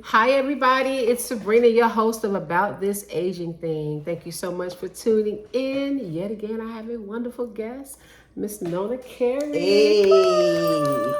Hi, everybody. It's Sabrina, your host of About This Aging Thing. Thank you so much for tuning in. Yet again, I have a wonderful guest, Miss Nona-Kerry. Hey.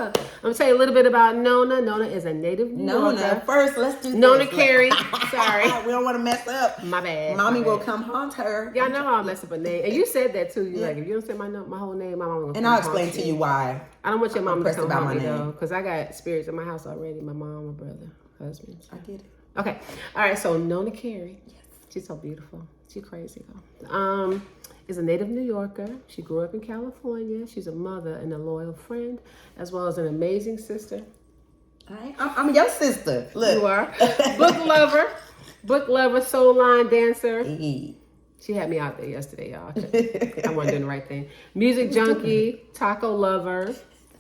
I'm going to tell you a little bit about Nona. Nona is a native New Yorker. Nona, first, let's do this. Nona-Kerry. Sorry. We don't want to mess up. My bad. Mommy my bad. will come haunt her. Yeah, I know I'll mess up a name. And you said that too. You like, if you don't say my whole name, my mom will come And I'll haunt explain to you why. I don't want your mom to come about haunt my me, name. though, because I got spirits in my house already. My mom, my brother, husband. I get it. Okay. All right. So Nona-Kerry. Yes. She's so beautiful. She's crazy though. Is a native New Yorker. She grew up in California. She's a mother and a loyal friend, as well as an amazing sister. All right. I'm your sister. Look. You are. Book lover, soul line dancer. Hey. She had me out there yesterday, y'all. I wasn't doing the right thing. Music junkie, taco lover.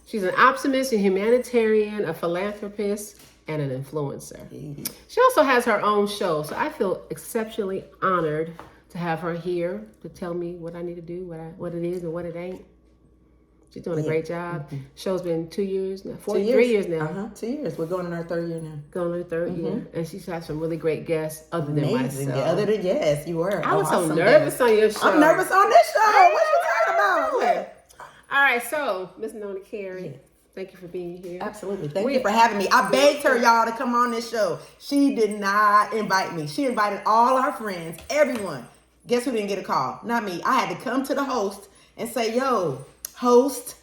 She's an optimist, a humanitarian, a philanthropist, and an influencer. She also has her own show, so I feel exceptionally honored to have her here to tell me what I need to do, what it is and what it ain't. She's doing a great job. Mm-hmm. Show's been 2 years now, 3 years now. 2 years. We're going in our third year now. Going on the third year. And she's had some really great guests other than Amazing. myself. Other than, yes, you were. I was so nervous on your show. I'm nervous on this show. What you talking about? Yeah. All right, so Miss Nona-Kerry, thank you for being here. Absolutely. Thank you for having me. I begged her, y'all, to come on this show. She did not invite me. She invited all our friends, everyone. Guess who didn't get a call? Not me. I had to come to the host and say, yo, host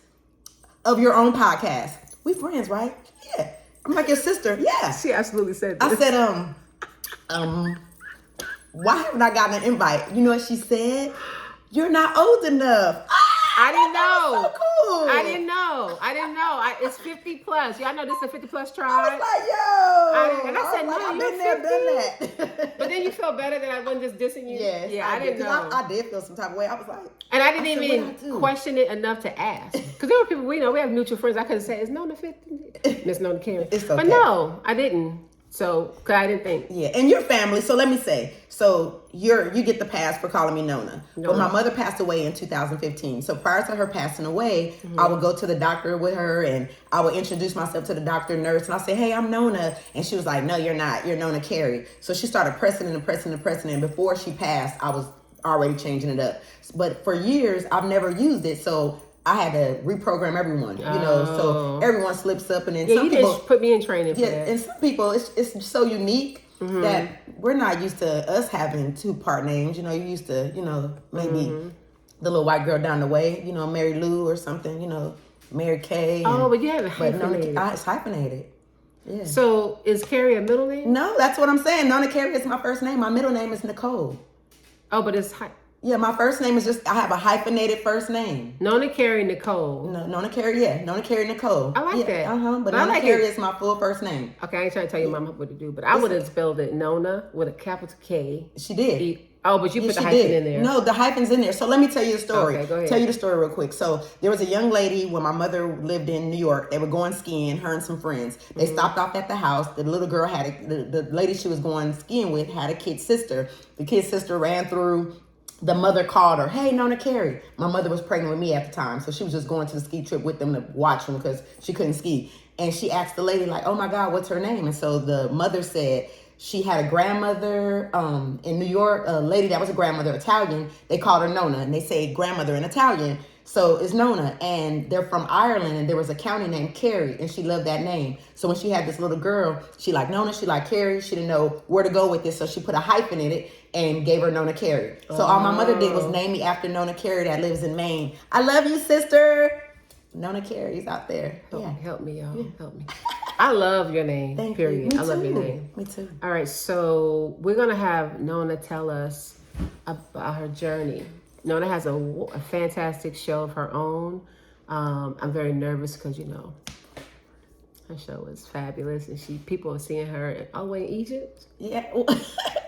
of your own podcast. We friends, right? Yeah. I'm like your sister. Yeah. She absolutely said this. I said, why haven't I gotten an invite? You know what she said? You're not old enough. I didn't know. So cool. I didn't know. It's 50 plus. Y'all know this is a 50 plus tribe. I was like, yo. And I said, no, I've you're been there, 50. done that. But then you felt better that I wasn't just dissing you. Yes, Yeah, I didn't know. I did feel some type of way. I was like, and I didn't even question it enough to ask. Because there were people we know, we have mutual friends. I could have said, is Nona 50? Miss Nona-Kerry. It's okay. But no, I didn't. So, because I didn't think. Yeah, and your family. So let me say, so you get the pass for calling me Nona. But my mother passed away in 2015. So prior to her passing away, I would go to the doctor with her and I would introduce myself to the doctor, nurse, and I say, hey, I'm Nona. And she was like, no, you're not. You're Nona-Kerry. So she started pressing and and before she passed, I was already changing it up. But for years, I've never used it. So I had to reprogram everyone, so everyone slips up, and then some people just put me in training for that. And some people, it's so unique that we're not used to us having 2-part names. You're used to, maybe the little white girl down the way, Mary Lou or something, Mary Kay. But you have it hyphenated. It's hyphenated. Yeah. So is Kerry a middle name? No, that's what I'm saying. Nona-Kerry is my first name. My middle name is Nicole. Oh, but it's Yeah, my first name is I have a hyphenated first name. Nona-Kerry Nicole. No, Nona-Kerry, Nona-Kerry Nicole. I like that. But Nona-Kerry is my full first name. Okay, I ain't trying to tell you mama what to do, but I would have spelled it Nona with a capital K. She did. But you put the hyphen in there. No, the hyphen's in there. So let me tell you the story. Okay, go ahead. Tell you the story real quick. So there was a young lady when my mother lived in New York. They were going skiing, her and some friends. They stopped off at the house. The little girl the lady she was going skiing with had a kid sister. The kid sister ran through. The mother called her, hey, Nona-Kerry. My mother was pregnant with me at the time, so she was just going to the ski trip with them to watch them because she couldn't ski. And she asked the lady, like, oh, my God, what's her name? And so the mother said she had a grandmother in New York, a lady that was a grandmother, Italian. They called her Nona, and they say grandmother in Italian. So it's Nona, and they're from Ireland, and there was a county named Kerry, and she loved that name. So when she had this little girl, she liked Nona, she liked Kerry. She didn't know where to go with this, so she put a hyphen in it and gave her Nona-Kerry. So all my mother did was name me after Nona-Kerry that lives in Maine. I love you, sister. Nona-Kerry's out there. Help me, y'all. Yeah. Help me. I love your name. Thank period. You. I love your name. Me too. All right, so we're gonna have Nona tell us about her journey. Nona has a fantastic show of her own. I'm very nervous because her show is fabulous, and people are seeing her in Egypt. Yeah.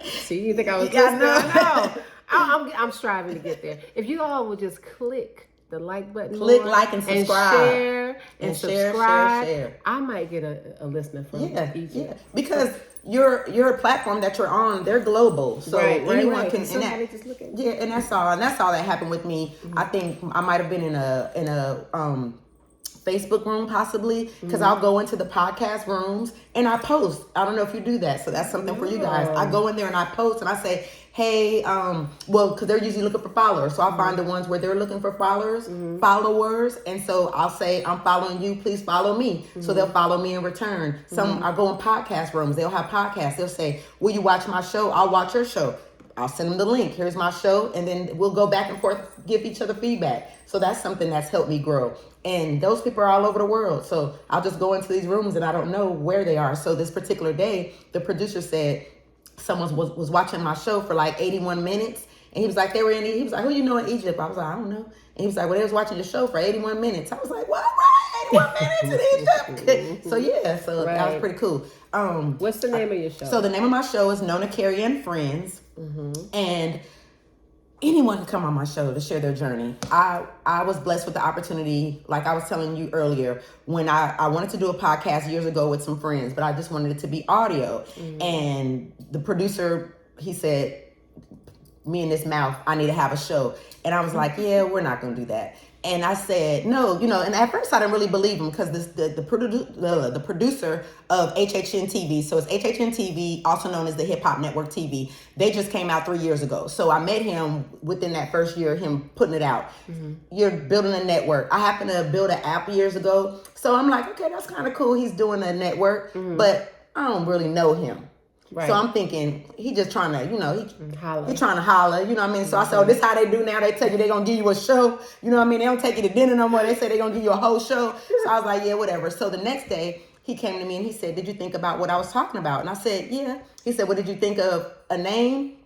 See, you think I was listening? No. I'm striving to get there. If you all would just click the like button, like, and subscribe, and subscribe, share. I might get a listener from Egypt. Yeah, because your platform that you're on, they're global, so anyone can. Somebody just look at yeah, and that's all that happened with me. Mm-hmm. I think I might have been in a Facebook room possibly, because I'll go into the podcast rooms and I post. I don't know if you do that, so that's something for you guys. I go in there and I post and I say, hey, well, because they're usually looking for followers, so I'll find the ones where they're looking for followers, and so I'll say, I'm following you, please follow me. So they'll follow me in return. Some I go in podcast rooms, they'll have podcasts. They'll say, will you watch my show? I'll watch your show. I'll send them the link. Here's my show. And then we'll go back and forth, give each other feedback. So that's something that's helped me grow. And those people are all over the world. So I'll just go into these rooms and I don't know where they are. So this particular day, the producer said someone was watching my show for like 81 minutes. And he was like, he was like, who you know in Egypt? I was like, I don't know. And he was like, well, they was watching your show for 81 minutes. I was like, what? 81 minutes in Egypt? So yeah, so that was pretty cool. What's the name of your show? So the name of my show is Nona-Kerry and Friends. And anyone can come on my show to share their journey. I was blessed with the opportunity, like I was telling you earlier, when I wanted to do a podcast years ago with some friends, but I just wanted it to be audio. And the producer, he said, me and this mouth, I need to have a show. And I was like, yeah, we're not going to do that. And I said, no, and at first I didn't really believe him because the producer of HHN TV, so it's HHN TV, also known as the Hip Hop Network TV, they just came out 3 years ago. So I met him within that first year, him putting it out. You're building a network. I happened to build an app years ago. So I'm like, okay, that's kind of cool. He's doing a network, but I don't really know him. Right. So I'm thinking he just trying to, he's trying to holler, you know what I mean? So I said, oh, this how they do now. They tell you they're going to give you a show. You know what I mean? They don't take you to dinner no more. They say they're going to give you a whole show. So I was like, yeah, whatever. So the next day he came to me and he said, did you think about what I was talking about? And I said, yeah. He said, well, did you think of a name?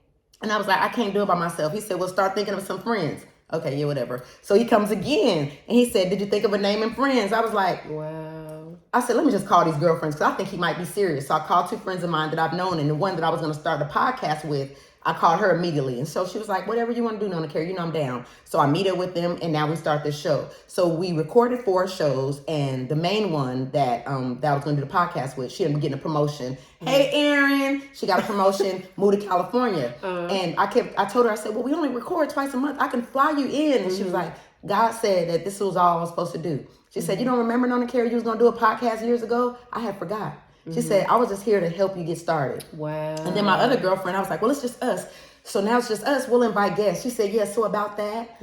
And I was like, I can't do it by myself. He said, well, start thinking of some friends. Okay, yeah, whatever. So he comes again and he said, did you think of a name and friends? I was like, wow. I said, let me just call these girlfriends because I think he might be serious. So I called 2 friends of mine that I've known, and the one that I was going to start the podcast with, I called her immediately. And so she was like, whatever you want to do, Nona-Kerry, I'm down. So I meet up with them, and now we start this show. So we recorded 4 shows, and the main one that I was going to do the podcast with, she ended up getting a promotion. Hey, Erin, she got a promotion, moved to California. And I told her, I said, well, we only record twice a month. I can fly you in. And she was like, God said that this was all I was supposed to do. She said, you don't remember, Nona-Kerry, you was going to do a podcast years ago? I had forgot. She said, I was just here to help you get started. Wow. And then my other girlfriend, I was like, well, it's just us. So now it's just us. We'll invite guests. She said, yeah, so about that,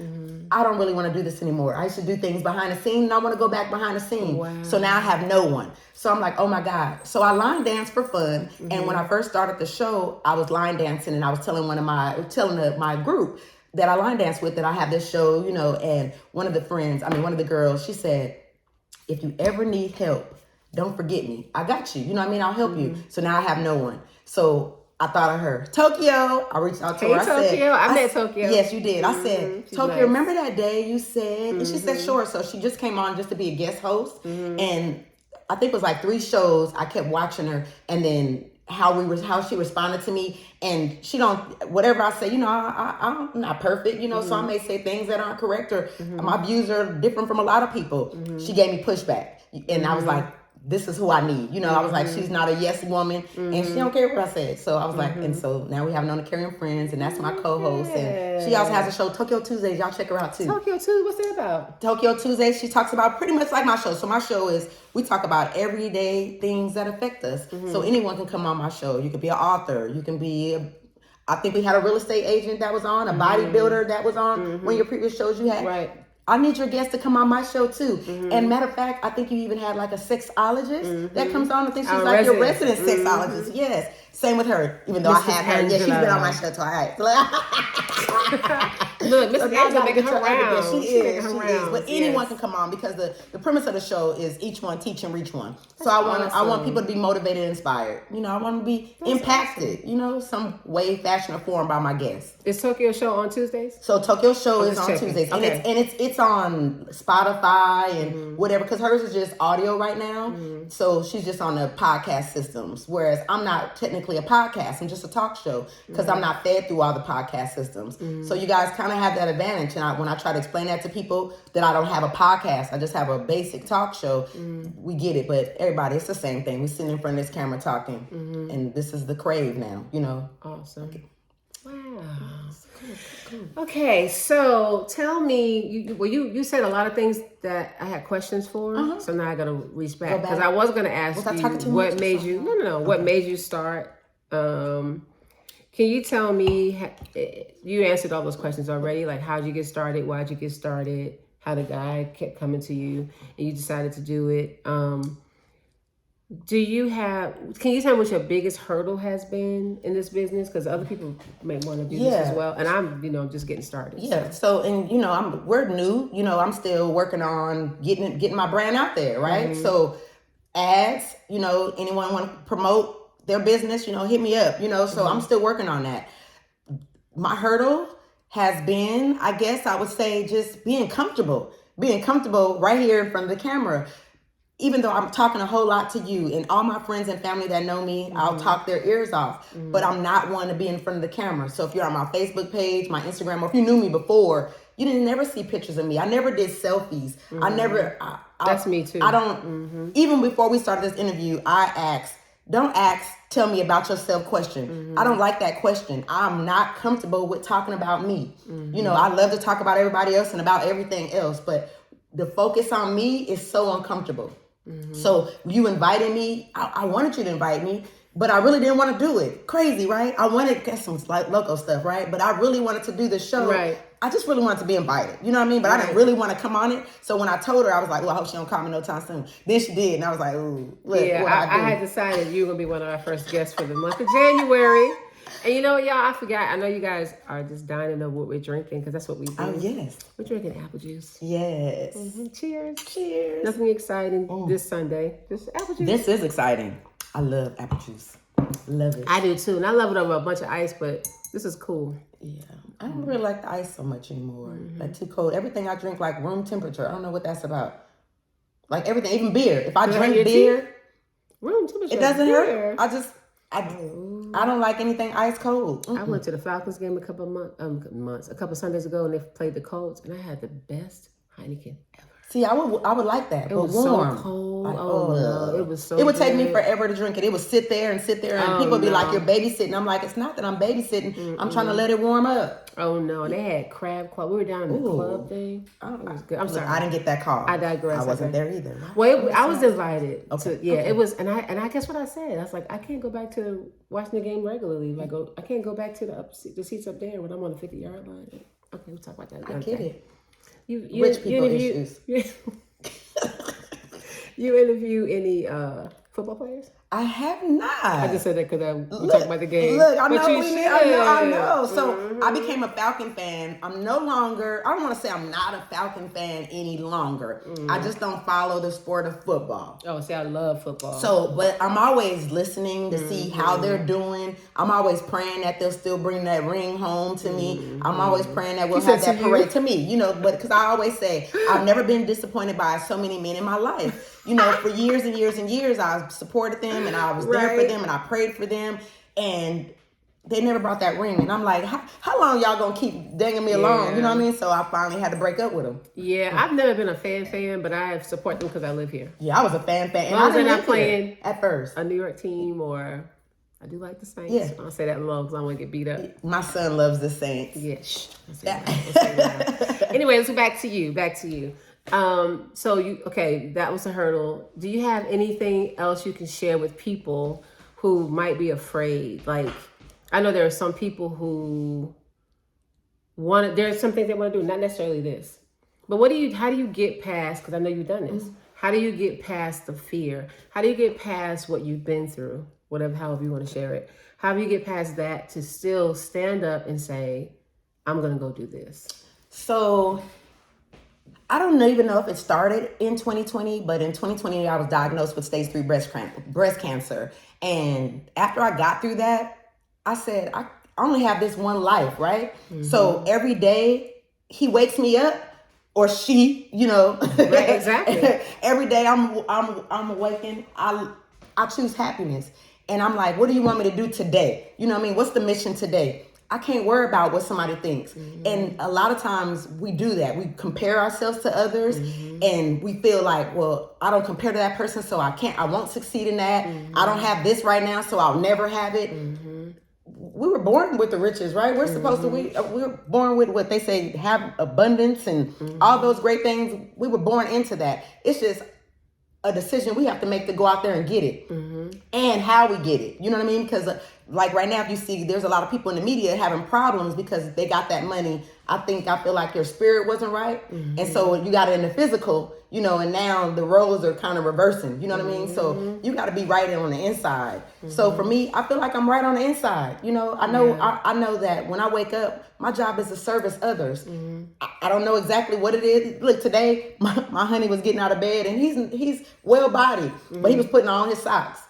I don't really want to do this anymore. I used to do things behind the scene, and I want to go back behind the scene. Wow. So now I have no one. So I'm like, oh, my God. So I line dance for fun. And when I first started the show, I was line dancing, and I was telling my group that I line dance with that I have this show, and one of the girls, she said, if you ever need help, don't forget me. I got you. You know what I mean? I'll help you. So now I have no one. So I thought of her. Tokyo. I reached out to her. I met Tokyo. Yes, you did. I said, Tokyo, nice. Remember that day you said? And she said, sure. So she just came on just to be a guest host. And I think it was like 3 shows. I kept watching her. And then how she responded to me, and she don't, whatever I say, I'm not perfect, so I may say things that aren't correct, or my views are different from a lot of people. She gave me pushback, and I was like, this is who I need. I was like, she's not a yes woman, and she don't care what I said. So I was like, and so now we have Nona-Kerry and Friends, and that's my co-host, and she also has a show, Tokyo Tuesdays. Y'all check her out too. Tokyo Tuesdays, what's that about? Tokyo Tuesdays, she talks about pretty much like my show. So my show is, we talk about everyday things that affect us. So anyone can come on my show. You could be an author. You can be I think we had a real estate agent that was on, a bodybuilder that was on one of your previous shows you had. Right. I need your guests to come on my show too. And matter of fact, I think you even had like a sexologist that comes on. I think she's like your resident sexologist. Yes. Same with her, even though I had her. Yeah, she's been on my show twice. Look, Miss Angela making her rounds. She is. But anyone can come on because the premise of the show is each one teach and reach one. So I want people to be motivated and inspired. I want to be impacted, some way, fashion, or form by my guests. Is Tokyo show on Tuesdays? So Tokyo show is on Tuesdays. Okay. And it's on Spotify and whatever, because hers is just audio right now. So she's just on the podcast systems, whereas I'm not technically a podcast. I'm just a talk show because I'm not fed through all the podcast systems. So you guys kind of have that advantage. And when I try to explain that to people that I don't have a podcast, I just have a basic talk show, we get it. But everybody, it's the same thing. We're sitting in front of this camera talking. And this is the crave now, Awesome. Wow. Okay, so tell me, you said a lot of things that I had questions for, so now I gotta reach back because I was gonna ask you what made you what made you start. Can you tell me? You answered all those questions already. Like, how'd you get started? Why'd you get started? How the guy kept coming to you and you decided to do it. Can you tell me what your biggest hurdle has been in this business? Because other people may want to do this as well. And I'm, just getting started. Yeah. So, and we're new, I'm still working on getting my brand out there. Right. Mm-hmm. So ads, anyone want to promote their business, hit me up, so I'm still working on that. My hurdle has been, I guess I would say, just being comfortable right here in front of the camera. Even though I'm talking a whole lot to you and all my friends and family that know me, I'll talk their ears off, but I'm not one to be in front of the camera. So if you're on my Facebook page, my Instagram, or if you knew me before, you didn't never see pictures of me. I never did selfies. That's me too. I don't, even before we started this interview, don't tell me about yourself question. I don't like that question. I'm not comfortable with talking about me. I love to talk about everybody else and about everything else, but the focus on me is so uncomfortable. So you invited me. I wanted you to invite me, but I really didn't want to do it. Crazy, right? I wanted to get some like local stuff, right? But I really wanted to do the show. Right. I just really wanted to be invited. You know what I mean? But I didn't really want to come on it. So when I told her, I was like, well, I hope she don't call me no time soon. Then she did. And I was like, ooh, look, I had decided you were going to be one of our first guests for the month of January. And you know what, y'all? I forgot. I know you guys are just dying to know what we're drinking because that's what we do. Oh, yes. We're drinking apple juice. Yes. Cheers. Cheers. Nothing exciting this Sunday. Just apple juice. This is exciting. I love apple juice. Love it. I do too. And I love it over a bunch of ice, but this is cool. Yeah. I don't really like the ice so much anymore. Like too cold. Everything I drink like room temperature. I don't know what that's about. Like everything, even beer. If I drink beer, room temperature. It doesn't hurt. I don't like anything ice cold. I went to the Falcons game a couple Sundays ago, and they played the Colts, and I had the best Heineken ever. See, I would like that, but warm. So cold. Like, no, it was so. It would take me forever to drink it. It would sit there, and people would be like, "You're babysitting." I'm like, "It's not that I'm babysitting. I'm trying to let it warm up." Oh no! And they had crab claw. We were down in the club thing. It was good. I'm sorry. I didn't get that call. I digress. I wasn't there either. Well, I was invited. Okay. It was, and I guess what I said. I was like, I can't go back to watching the game regularly. Like, I can't go back to the seats up there when I'm on the 50-yard line. Okay, we'll talk about that. I get it. You Rich people issues. You interview any football players? I have not. I just said that because we talked about the game. Look, I know. So I became a Falcon fan. I'm no longer, I don't want to say I'm not a Falcon fan any longer. I just don't follow the sport of football. Oh, see, I love football. So, but I'm always listening to see how they're doing. I'm always praying that they'll still bring that ring home to me. I'm always praying that we'll have that parade to me, but because I always say, I've never been disappointed by so many men in my life. For years and years and years, I supported them and I was there for them and I prayed for them and they never brought that ring. And I'm like, how long y'all gonna keep dangling me along? You know what I mean? So I finally had to break up with them. Yeah, I've never been a fan, but I support them because I live here. Yeah, I was a fan. And I was not playing at first a New York team or I do like the Saints. Yeah. I don't say that low because I want to get beat up. My son loves the Saints. Yeah, shh. Anyway, let's go back to you. That was a hurdle. Do you have anything else you can share with people who might be afraid? Like, I know there are some people who there's some things they want to do, not necessarily this. But how do you get past, because I know you've done this, how do you get past the fear? How do you get past what you've been through? However you want to share it. How do you get past that to still stand up and say, I'm going to go do this? So I don't even know if it started in 2020, but in 2020, I was diagnosed with stage 3 breast cancer. And after I got through that, I said, I only have this one life, right? So every day he wakes me up or she, Right, exactly. Every day I'm awakened. I choose happiness. And I'm like, what do you want me to do today? You know what I mean? What's the mission today? I can't worry about what somebody thinks. And a lot of times we do that. We compare ourselves to others and we feel like, well, I don't compare to that person, so I won't succeed in that. I don't have this right now, so I'll never have it. we were born with the riches, right? We're supposed to, we were born with what they say, have abundance and all those great things. We were born into that. It's just a decision we have to make to go out there and get it, and how we get it. You know what I mean? Because like right now, if you see, there's a lot of people in the media having problems because they got that money. I feel like your spirit wasn't right, and so you got it in the physical, you know, and now the roles are kind of reversing. You know what I mean? So you got to be right on the inside. So for me, I feel like I'm right on the inside. You know, I know that when I wake up, my job is to service others. I don't know exactly what it is. Look, today my honey was getting out of bed, and he's well bodied, but he was putting on his socks,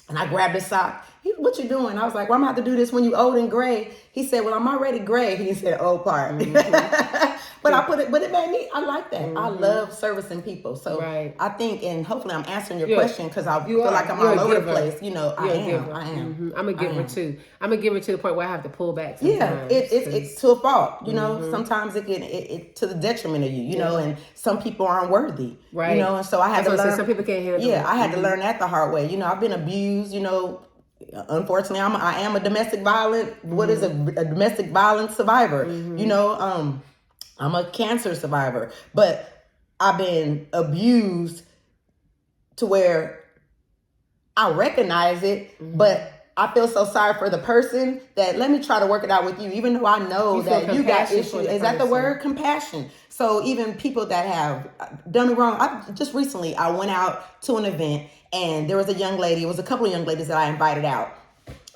and I grabbed his sock. What you doing? I was like, well, I'm gonna have to do this when you old and gray. He said, well, I'm already gray. He said, old part. But it made me, I like that. I love servicing people. So I think, and hopefully I'm answering your question, because I feel like I'm all over the place. You know, I am. I'm a giver too. I'm a giver to the point where I have to pull back sometimes. Yeah, it's to a fault. You know, sometimes it to the detriment of you, you know, and some people aren't worthy. Right. You know, and so I had to learn. Some people can't handle it. Yeah, I had to learn that the hard way. You know, I've been abused, you know. Unfortunately, I am a domestic violence. What is a domestic violence survivor? You know, I'm a cancer survivor, but I've been abused to where I recognize it, but I feel so sorry for the person that let me try to work it out with you, even though I know that you got issues. Is that the word? Compassion. So even people that have done me wrong, just recently I went out to an event, and there was a young lady, it was a couple of young ladies that I invited out.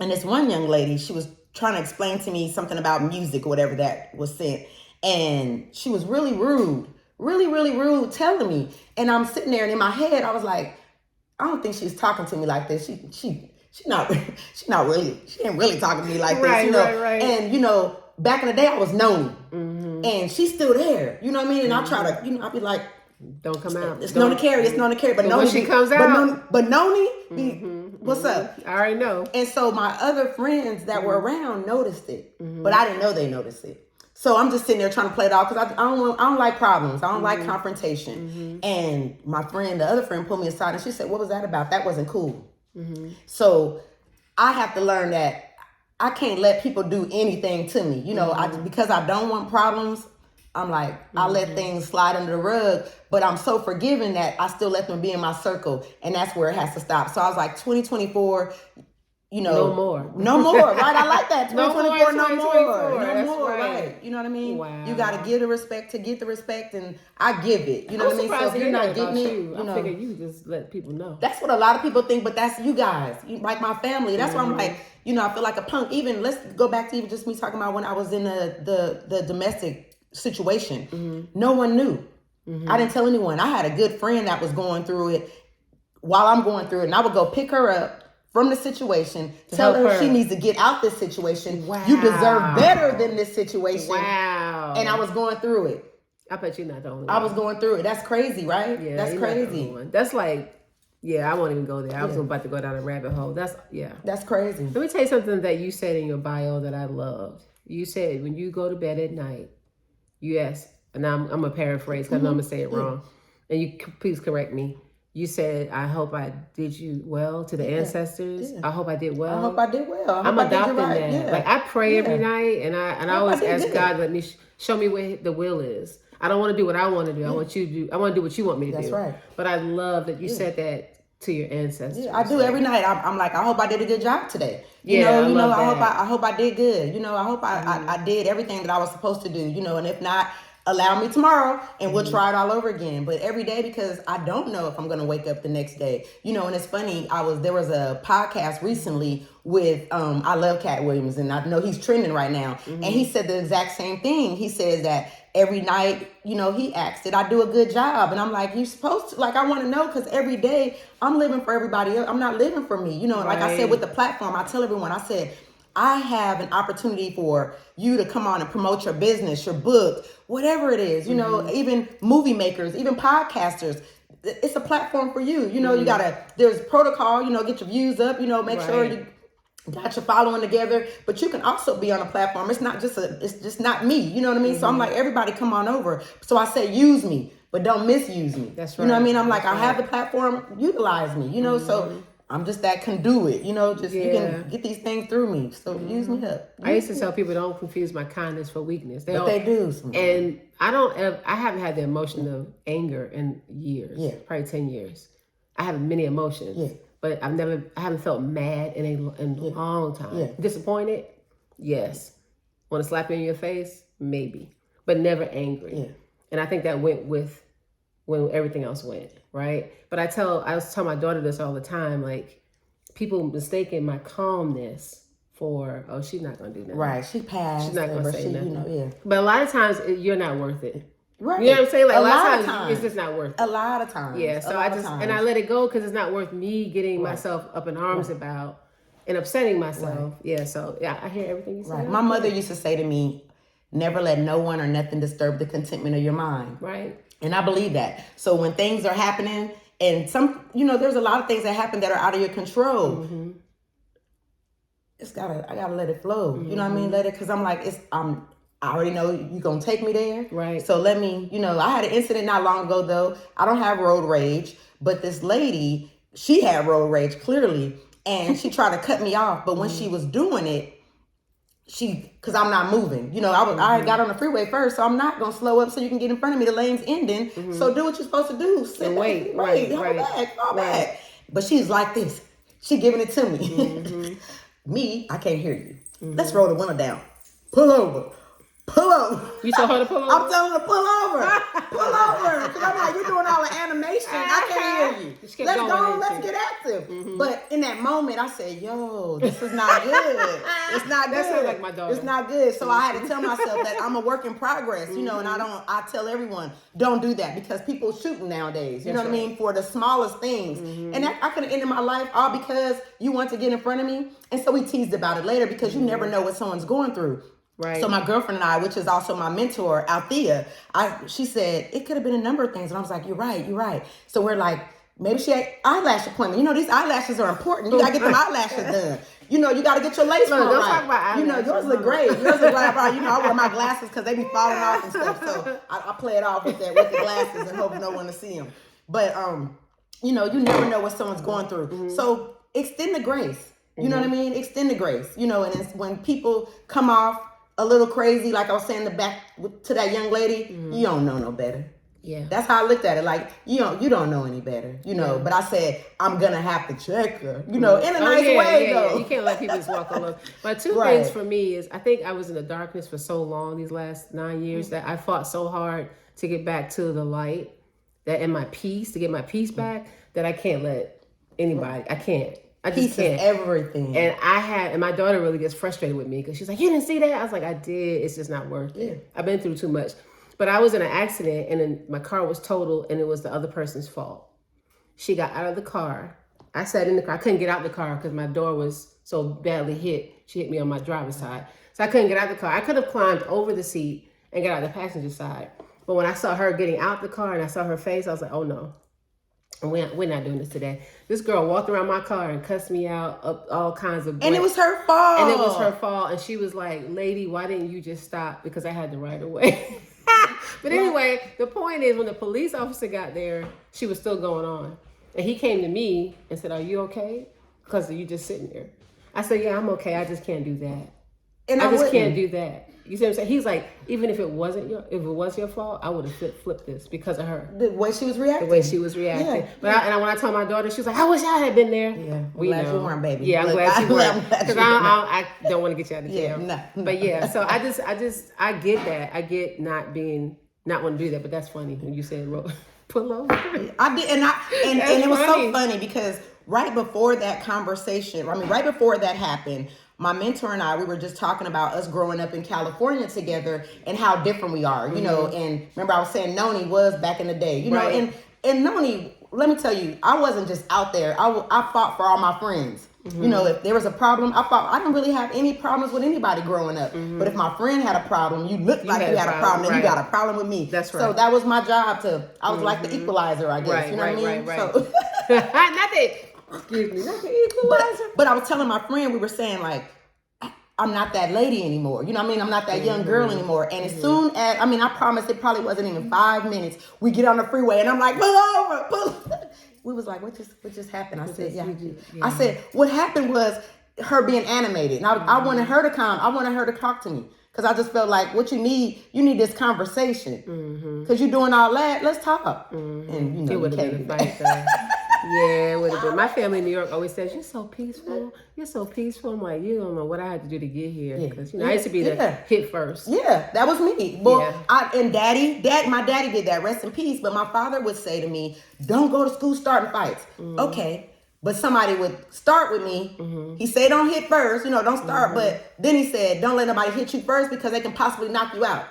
And this one young lady, she was trying to explain to me something about music or whatever that was said. And she was really rude, really rude telling me. And I'm sitting there, and in my head, I was like, I don't think she's talking to me like this. She ain't really talking to me like this, you know. Right. And, you know, back in the day, I was Noni. And she's still there, you know what I mean? And I try to, you know, I'll be like, don't come out. It's Nona-Kerry, it's Nona-Kerry. But Noni, when she comes out. But Noni, what's up? I already know. And so my other friends that were around noticed it, but I didn't know they noticed it. So I'm just sitting there trying to play it off, because I don't like problems. I don't like confrontation. And my friend, the other friend, pulled me aside, and she said, what was that about? That wasn't cool. So I have to learn that I can't let people do anything to me. You know, because I don't want problems, I'm like, I let things slide under the rug, but I'm so forgiving that I still let them be in my circle, and that's where it has to stop. So I was like, 2024, you know, no more, right? I like that. 2024, no more, right? You know what I mean? Wow. You got to give the respect to get the respect, and I give it. You know what I mean? So if you're not getting it, you know, I figured you just let people know. That's what a lot of people think, but that's you guys, like my family. That's why I'm like, you know, I feel like a punk. Even let's go back to even just me talking about when I was in the domestic situation. No one knew. I didn't tell anyone. I had a good friend that was going through it while I'm going through it, and I would go pick her up from the situation, tell her she needs to get out this situation. Wow. You deserve better than this situation. Wow. And I was going through it. I bet you're not the only one. I was going through it. That's crazy, right? Yeah, that's crazy. That's like, I won't even go there. I was about to go down a rabbit hole. That's crazy. Let me tell you something that you said in your bio that I loved. You said when you go to bed at night, you ask, and I'm going to paraphrase because I know I'm going to say it wrong. And you please correct me. You said, I hope I did you well to the ancestors. I hope I did well. I hope I did well. I'm adopting that. Yeah. Like I pray every night, and I always ask God, let me show me where the will is. I don't want to do what I want to do. I want you to do. I want to do what you want me to do. That's right. But I love that you said that to your ancestors. Yeah, I do every night. I'm like, I hope I did a good job today. I hope I did good. You know, I hope I did everything that I was supposed to do. You know, and if not, allow me tomorrow and we'll try it all over again. But every day, because I don't know if I'm going to wake up the next day. You know, and it's funny. There was a podcast recently with, I love Cat Williams, and I know he's trending right now. And he said the exact same thing. He says that every night, you know, he asks, did I do a good job? And I'm like, you supposed to, like, I want to know, because every day I'm living for everybody else. I'm not living for me. You know, like I said, with the platform, I tell everyone, I said, I have an opportunity for you to come on and promote your business, your book, whatever it is, you know, even movie makers, even podcasters. It's a platform for you. You know, you there's protocol, you know, get your views up, you know, make sure you got your following together, but you can also be on a platform. It's just not me. You know what I mean? So I'm like, everybody come on over. So I say, use me, but don't misuse me. That's right. You know what I mean? I'm like, I have the platform, utilize me, you know, so I'm just that conduit, you know, just you Yeah. can get these things through me. So use me up. I used to tell people don't confuse my kindness for weakness. But they do. And I haven't had the emotion of anger in years. Yeah. Probably 10 years. I have many emotions. Yeah. But I haven't felt mad in a long time. Yeah. Disappointed? Yes. Want to slap you in your face? Maybe. But never angry. Yeah. And I think that went with when everything else went, right? But I was telling my daughter this all the time, like, people mistaking my calmness for, oh, she's not going to do nothing. Right. She passed. She's not going to say nothing. You know, yeah. But a lot of times, you're not worth it. Right. You know what I'm saying? Like, a a lot of times, it's just not worth it. A lot of times. Yeah, so I let it go because it's not worth me getting myself up in arms about and upsetting myself. Right. Yeah, so yeah, I hear everything you say. Right. My mother used to say to me, never let no one or nothing disturb the contentment of your mind. Right. And I believe that. So when things are happening, and there's a lot of things that happen that are out of your control. Mm-hmm. I gotta let it flow. Mm-hmm. You know what I mean? Let it, because I'm like, I already know you're gonna take me there. Right. So let me, I had an incident not long ago though. I don't have road rage, but this lady, she had road rage clearly, and she tried to cut me off. But when she was doing it, because I'm not moving. I got on the freeway first, so I'm not going to slow up so you can get in front of me. The lane's ending. Mm-hmm. So do what you're supposed to do. Sit wait, fall back. But she's like this. She giving it to me. Mm-hmm. Me, I can't hear you. Mm-hmm. Let's roll the window down. Pull over. You told her to pull over? I'm telling her to pull over. Because I'm like, you're doing all the animation. I can't hear you. Let's get active. Mm-hmm. But in that moment, I said, yo, this is not good. It's not good. That sounds like my daughter. It's not good. So I had to tell myself that I'm a work in progress, and I tell everyone, don't do that, because people shooting nowadays. You know what I mean? For the smallest things. Mm-hmm. And I could have ended my life all because you want to get in front of me. And so we teased about it later, because you never know what someone's going through. Right. So my girlfriend and I, which is also my mentor, Althea, she said, it could have been a number of things. And I was like, you're right. So we're like, maybe she had eyelash appointment. These eyelashes are important. You got to get them eyelashes done. You got to get your lace on don't right. Talk about eyelashes. Yours look great. I wear my glasses because they be falling off and stuff. So I play it off with the glasses and hope no one to see them. But, you never know what someone's going through. Mm-hmm. So extend the grace. You know what I mean? Extend the grace. And it's when people come off a little crazy, like I was saying to that young lady, you don't know no better. Yeah. That's how I looked at it. Like, you don't know any better, but I said, I'm going to have to check her, in a nice way, though. Yeah. You can't let people just walk all over. But two things for me is, I think I was in the darkness for so long, these last 9 years, that I fought so hard to get back to the light, to get my peace back, that I can't let anybody, I can't. I just can't. Everything. And my daughter really gets frustrated with me because she's like, you didn't see that? I was like, I did. It's just not worth it. I've been through too much. But I was in an accident, and then my car was totaled, and it was the other person's fault. She got out of the car. I sat in the car. I couldn't get out the car because my door was so badly hit. She hit me on my driver's side. So I couldn't get out the car. I could have climbed over the seat and got out the passenger side. But when I saw her getting out the car and I saw her face, I was like, oh no. We're not doing this today. This girl walked around my car and cussed me out, all kinds of. And it was her fault. And she was like, lady, why didn't you just stop? Because I had the right of way. But anyway, the point is, when the police officer got there, she was still going on. And he came to me and said, are you okay? Because you just sitting there. I said, yeah, I'm okay. I just can't do that. And I just can't do that. You see what I'm saying? He's like, even if it was your fault, I would have flipped this because of her. The way she was reacting. Yeah. But when I told my daughter, she was like, I wish I had been there. Yeah. I'm glad you weren't, baby. Yeah, I'm glad you weren't. Because I don't want to get you out of jail. No. But yeah, so I get that. I get not want to do that. But that's funny when you said pull over. I did, and it was so funny because right before that happened, my mentor and I, we were just talking about us growing up in California together and how different we are, you know. And remember, I was saying Noni was back in the day, you know. And Noni, let me tell you, I wasn't just out there. I fought for all my friends. Mm-hmm. You know, if there was a problem, I didn't really have any problems with anybody growing up. Mm-hmm. But if my friend had a problem, you looked like you had a problem, and you got a problem with me. That's right. So that was my job I was like the equalizer, I guess. You know what I mean? Right. So, Excuse me, not the equalizer. But I was telling my friend, we were saying like, I'm not that lady anymore. You know what I mean? I'm not that young girl anymore. And as soon as, I promise it probably wasn't even 5 minutes. We get on the freeway and I'm like, pull over. we was like, what just happened? I said, yeah. I said, what happened was her being animated. And I wanted her to come. I wanted her to talk to me. Because I just felt like what you need this conversation. Because you're doing all that, let's talk. And, it would have been a fight, though. Yeah, it would have been. My family in New York always says, you're so peaceful. You're so peaceful. I'm like, you don't know what I had to do to get here. Because, I used to be the hit first. Yeah, that was me. Well, my daddy did that, rest in peace. But my father would say to me, don't go to school starting fights. Okay. But somebody would start with me. He said, don't hit first, don't start. But then he said, don't let nobody hit you first because they can possibly knock you out.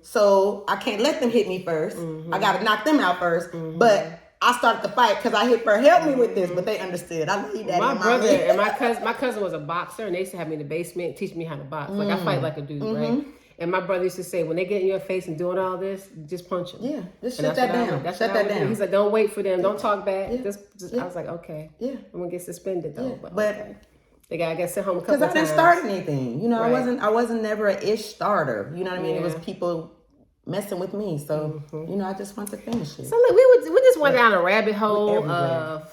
So I can't let them hit me first. I got to knock them out first. But I started the fight because I hit first. Help me with this. But they understood. I love you, Daddy. My brother and my cousin was a boxer, and they used to have me in the basement teach me how to box. Like, I fight like a dude, right? And my brother used to say, when they get in your face and doing all this, just punch them. Yeah, just shut that down. Shut that down. He's like, don't wait for them. Don't talk back. I was like, okay. Yeah. I'm going to get suspended, though. Yeah. But okay. They got to get sent home a couple times. Because I didn't start anything. Right. I wasn't never an ish starter. You know what I mean? It was people messing with me. So, I just want to finish it. So, look, we just went down a rabbit hole of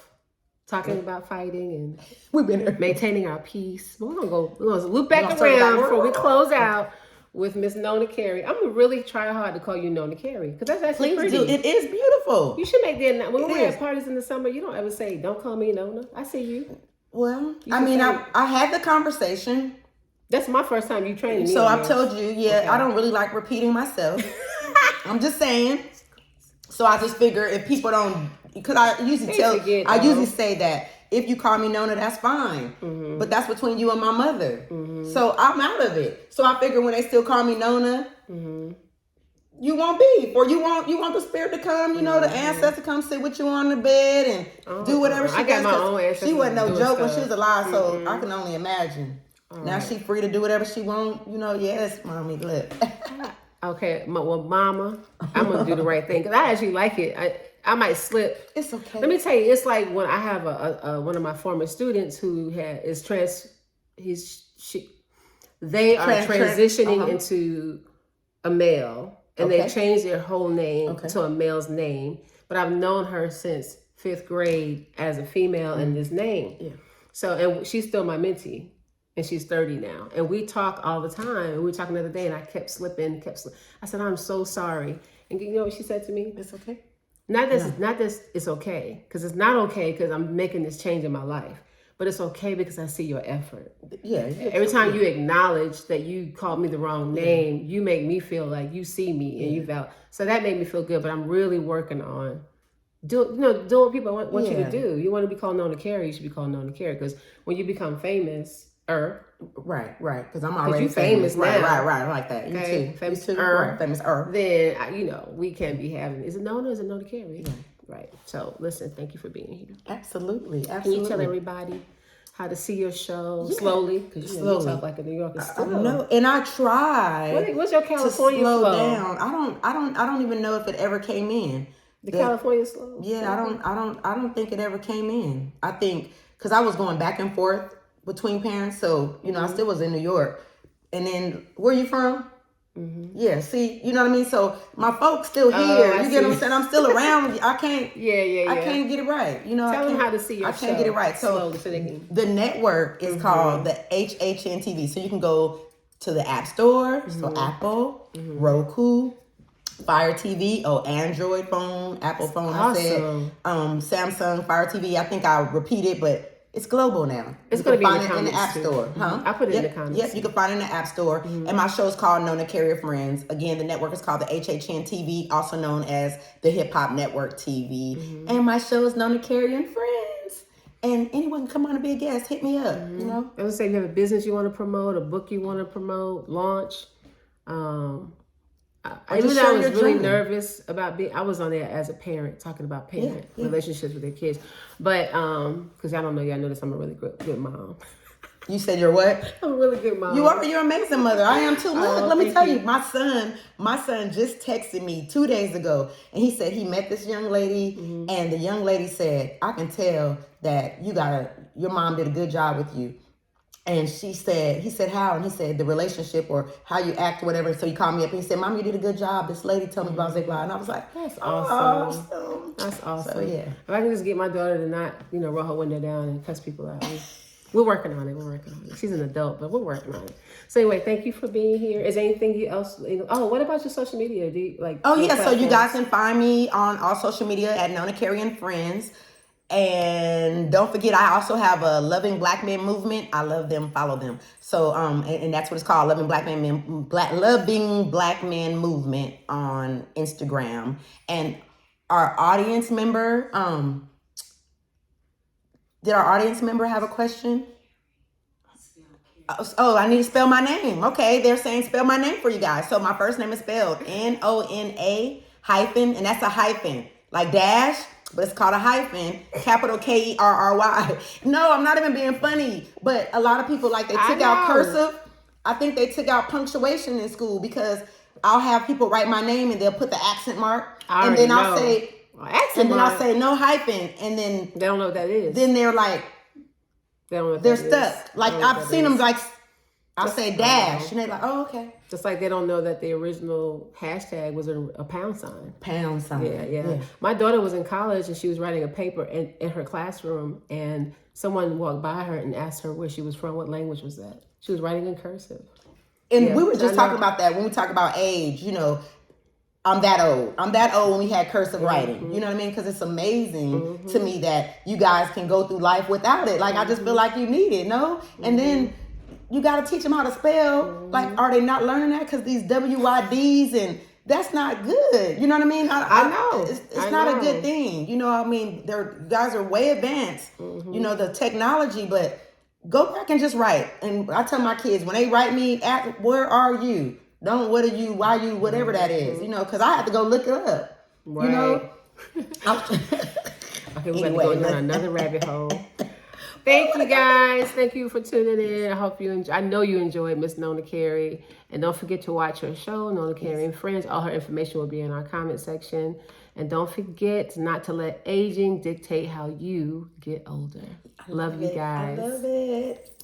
talking about fighting and we've been maintaining our peace. But we're going to loop back around before we close out with Miss Nona-Kerry. I'm going to really try hard to call you Nona-Kerry because that's actually pretty. Do. It is beautiful. You should make that. When we're at parties in the summer, you don't ever say, don't call me Nona. I see you. Well, I had the conversation. That's my first time you training me. So I've told you, I don't really like repeating myself. I'm just saying. So I just figure if people don't, because I usually say that if you call me Nona, that's fine. But that's between you and my mother. So I'm out of it. So I figure when they still call me Nona, you won't beef, or you want the spirit to come, the ancestor come sit with you on the bed and do whatever she does. My own ancestor. She wasn't no joke when she was alive, so I can only imagine. Now she's free to do whatever she wants. Yes, mommy, look. Okay, well, mama, I'm going to do the right thing. Because I actually like it. I might slip. It's okay. Let me tell you, it's like when I have one of my former students who is they are transitioning into a male. And they changed their whole name to a male's name. But I've known her since 5th grade as a female in this name. Yeah. So, and she's still my mentee. And she's 30 now. And we talk all the time. We were talking the other day and I kept slipping. I said, I'm so sorry. And you know what she said to me? It's okay. Not this it's okay. Because it's not okay because I'm making this change in my life. But it's okay because I see your effort. Yeah. Every time you acknowledge that you called me the wrong name, you make me feel like you see me and you value. So that made me feel good. But I'm really working on doing what people want you to do. You want to be called Nona-Kerry, you should be called Nona-Kerry. Because when you become famous, right, because I'm already famous now. Right, like that. Okay. You too. Famous, right, famous. Then we can't be having. Is it Nona? Is it Nona-Kerry? Right. So listen, thank you for being here. Absolutely. Can you tell everybody how to see your show slowly? Because you talk like a New Yorker still. No, and I try. What's your California to slow flow? down? I don't even know if it ever came in. The California slow. Yeah, I don't think it ever came in. I think because I was going back and forth between parents, so I still was in New York. And then where you from? Yeah, see, you know what I mean? So my folks still here. You get what I'm saying? I'm still around. I can't. I can't get it right. Tell them how to see your show. I can't get it right. So the network is called the HHN TV. So you can go to the App Store. So Apple, Roku, Fire TV, Android phone, Apple phone. Awesome. I said Samsung Fire TV. I think I repeated, but it's global now. It's going to be in the App Store. I put it in the comments. Yep, you can find it in the App Store. And my show is called Nona-Kerry Friends. Again, the network is called the HHN TV, also known as the Hip Hop Network TV. And my show is Nona-Kerry and Friends. And anyone can come on and be a guest. Hit me up. I would say if you have a business you want to promote, a book you want to promote, launch. I was really nervous about I was on there as a parent, talking about parent relationships with their kids. But, because I don't know, y'all notice I'm a really good mom. You said you're what? I'm a really good mom. You're an amazing mother. I am too. Let me tell you, my son just texted me 2 days ago, and he said he met this young lady, and the young lady said, I can tell that your mom did a good job with you. And he said, how? And he said, the relationship or how you act, whatever. So he called me up and he said, Mom, you did a good job. This lady told me blah, blah, blah. And I was like, That's oh, awesome. That's awesome. So, yeah. If I can just get my daughter to not, roll her window down and cuss people out. We're working on it. She's an adult, but we're working on it. So anyway, thank you for being here. Is there anything else? What about your social media? Do you, So you guys can find me on all social media at Nona-Kerry and Friends. And don't forget, I also have a Loving Black Men movement. I love them, follow them. So, and that's what it's called, Loving Black Men movement on Instagram. And our audience member, did our audience member have a question? Oh, I need to spell my name. Okay, they're saying spell my name for you guys. So my first name is spelled Nona hyphen, and that's a hyphen, like dash, but it's called a hyphen, capital Kerry. No, I'm not even being funny, but a lot of people, they took out cursive. I think they took out punctuation in school because I'll have people write my name and they'll put the accent mark. And then I'll say, I'll say no hyphen. And then they don't know what that is. Then they're like, they're stuck. I've seen them I'll say dash, and they're like, oh, okay. Just like they don't know that the original hashtag was a pound sign. Pound sign. Yeah. My daughter was in college and she was writing a paper in her classroom, and someone walked by her and asked her where she was from, what language was that. She was writing in cursive. And we were just talking about that when we talk about age, I'm that old. I'm that old when we had cursive writing. You know what I mean? Because it's amazing to me that you guys can go through life without it. I just feel like you need it, no? And then you got to teach them how to spell. Are they not learning that? Because these WYDs, and that's not good. You know what I mean? I know. It's not a good thing. You guys are way advanced, the technology, but go back and just write. And I tell my kids, when they write me, where are you? Don't, what are you, why you, whatever that is, because I have to go look it up, right. Okay, we're going to go down another rabbit hole. Thank you guys. Thank you for tuning in. I hope you enjoy. I know you enjoyed Miss Nona-Kerry. And don't forget to watch her show, Nona-Kerry and Friends. All her information will be in our comment section. And don't forget not to let aging dictate how you get older. Love you guys. I love it.